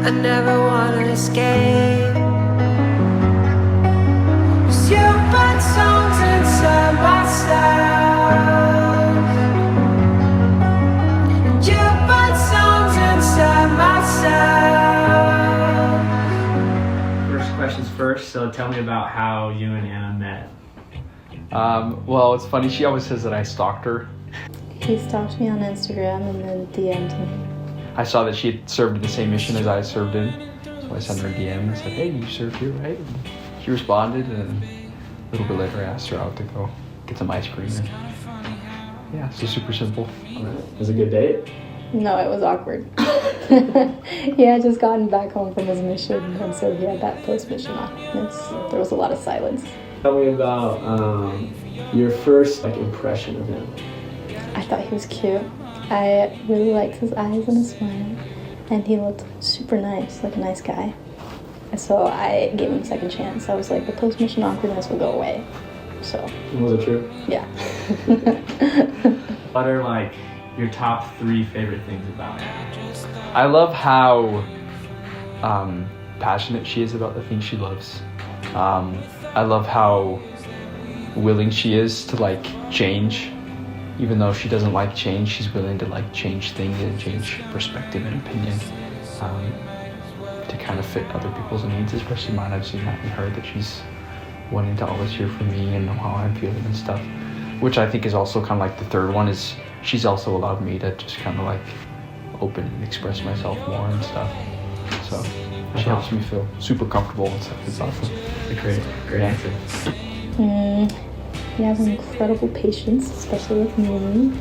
I never wanna escape. 'Cause you put songs inside my sound. You put songs inside my sound. First questions first, so tell me about how you and Anna met. Well, it's funny, she always says that I stalked her. He stalked me on Instagram and then DM'd me. I saw that she had served in the same mission as I served in, so I sent her a DM and said, hey, you served here, right? And she responded, and a little bit later I asked her out to go get some ice cream. And yeah, so super simple. It was a good date? No, it was awkward. He had just gotten back home from his mission, and so he had that post-mission awkwardness. There was a lot of silence. Tell me about your first impression of him. I thought he was cute. I really liked his eyes and his smile, and he looked super nice, like a nice guy. And so I gave him a second chance. I was like, the post-mission awkwardness will go away. So. Was it true? Yeah. What are your top 3 favorite things about Anna? I love how passionate she is about the things she loves. I love how willing she is to change. Even though she doesn't like change, she's willing to change things and change perspective and opinion to kind of fit other people's needs, especially mine. I've seen that in her, that she's wanting to always hear from me and know how I'm feeling and stuff, which I think is also kind of the third one, is she's also allowed me to just kind of open and express myself more and stuff. So she helps me feel super comfortable and stuff. It's awesome. Great answer. He has incredible patience, especially with me.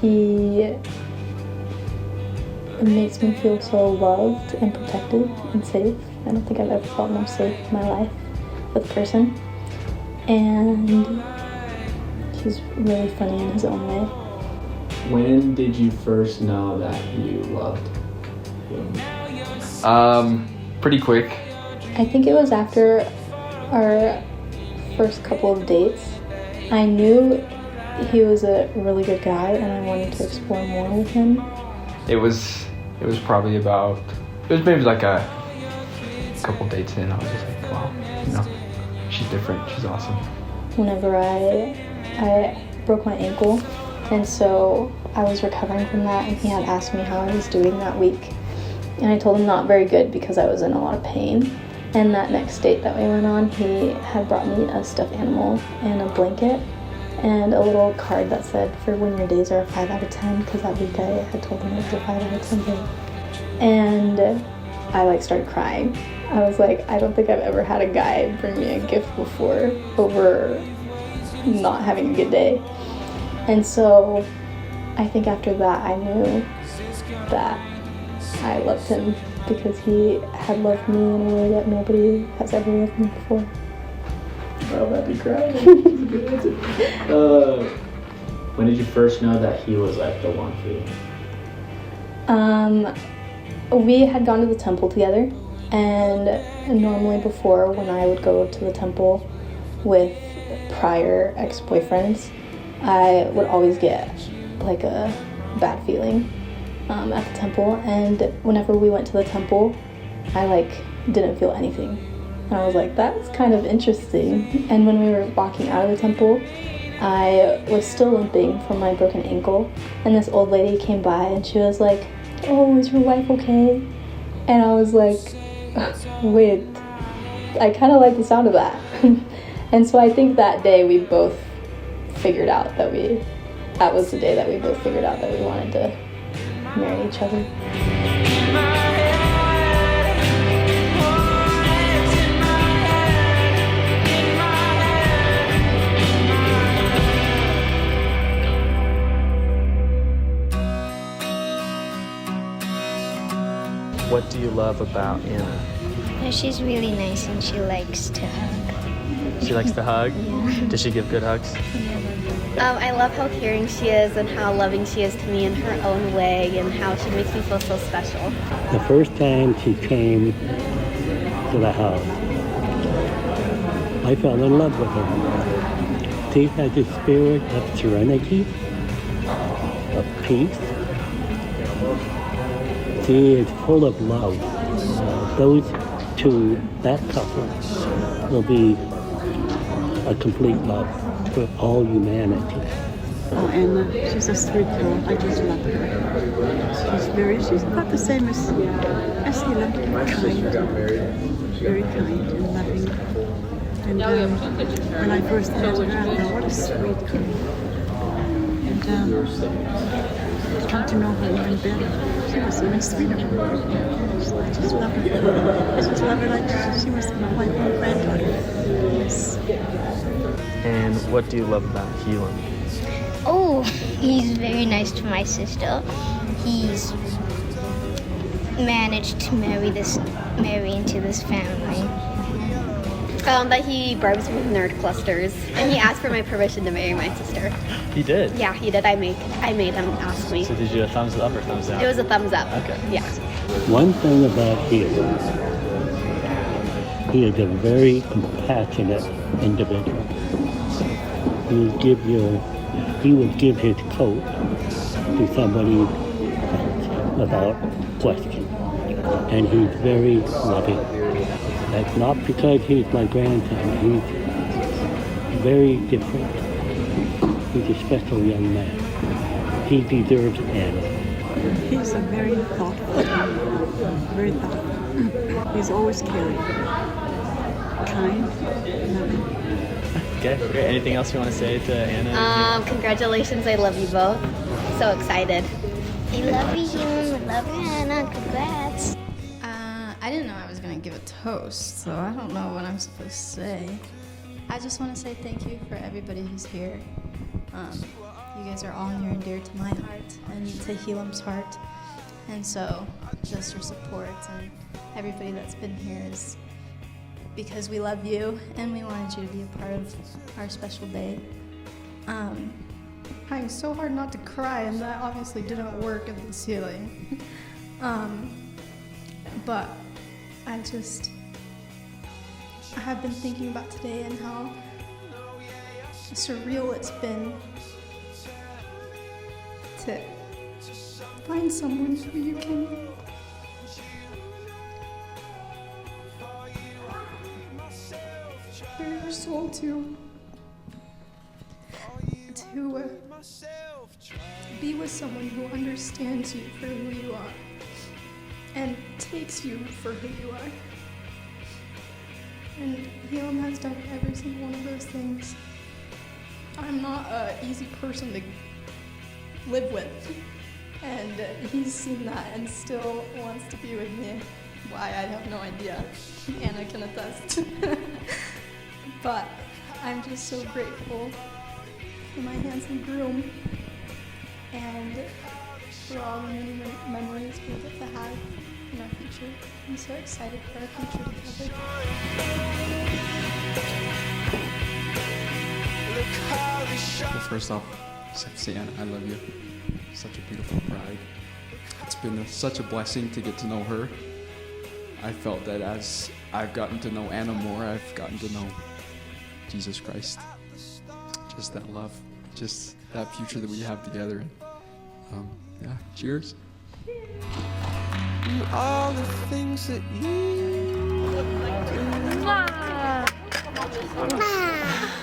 He makes me feel so loved and protected and safe. I don't think I've ever felt more safe in my life with a person. And he's really funny in his own way. When did you first know that you loved him? Pretty quick. I think it was after our first couple of dates. I knew he was a really good guy and I wanted to explore more with him. It was maybe a couple dates in. I was just like, wow, she's different, she's awesome. Whenever I broke my ankle, and so I was recovering from that, and he had asked me how I was doing that week, and I told him not very good because I was in a lot of pain. And that next date that we went on, he had brought me a stuffed animal and a blanket and a little card that said, for when your days are a 5 out of 10, because that week I had told him it was a 5 out of 10 day. And I started crying. I was like, I don't think I've ever had a guy bring me a gift before over not having a good day. And so I think after that I knew that I loved him, because he had loved me in a way that nobody has ever loved me before. Oh, that'd be crying. That's a good answer. When did you first know that he was the one for you? We had gone to the temple together, and normally before, when I would go to the temple with prior ex-boyfriends, I would always get a bad feeling at the temple. And whenever we went to the temple, I didn't feel anything, and I was like, that's kind of interesting. And when we were walking out of the temple, I was still limping from my broken ankle, and this old lady came by and she was like, oh, is your wife okay? And I was like, wait, I kind of like the sound of that. And so I think that day we both figured out that was the day that we both figured out that we wanted to marry each other. What do you love about Anna? She's really nice and she likes to hug. She likes to hug? Yeah. Does she give good hugs? I love how caring she is and how loving she is to me in her own way and how she makes me feel so special. The first time she came to the house, I fell in love with her. She has a spirit of serenity, of peace, She is full of love. Those two, that couple, will be a complete love for all humanity. Oh, Anna, she's a sweet girl. I just love her. She's about the same as Helam. Kind, very kind and loving. And when I first met her, I thought, what a sweet girl. And I got to know her even better. She was even sweeter. I just love her. I just love her like she was my own granddaughter. Yes. And what do you love about Helam? Oh, he's very nice to my sister. He's managed to marry into this family. That he bribes with nerd clusters, and he asked for my permission to marry my sister. He did? Yeah, he did. I made him ask me. So did you a thumbs up or thumbs down? It was a thumbs up. Okay. Yeah. One thing about him, he is a very compassionate individual. He would give his coat to somebody without question. And he's very loving. That's not because he's my grandson. He's very different. He's a special young man. He deserves Anna. He's a very thoughtful man. Very thoughtful. He's always caring. Kind, loving. Okay, great. Anything else you want to say to Anna? Congratulations. I love you both. So excited. I love you, I love you, Hannah. Congrats. I didn't know I was gonna give a toast, so I don't know what I'm supposed to say. I just want to say thank you for everybody who's here. You guys are all near and dear to my heart and to Helam's heart, and so just your support and everybody that's been here is because we love you and we wanted you to be a part of our special day. Trying so hard not to cry, and that obviously didn't work at the ceiling. But I have been thinking about today and how surreal it's been to find someone who you can bare your soul to be with someone who understands you for who you are and takes you for who you are. And Helam has done every single one of those things. I'm not an easy person to live with, and he's seen that and still wants to be with me. Why, I have no idea. Anna can attest. But I'm just so grateful for my handsome groom and for all the many memories we'll get to have in our future. I'm so excited for our future together. Well, first off, just have to say, Anna, I love you. Such a beautiful bride. It's been such a blessing to get to know her. I felt that as I've gotten to know Anna more, I've gotten to know Jesus Christ. Just that love, just that future that we have together. Yeah, cheers. And all the things that you do.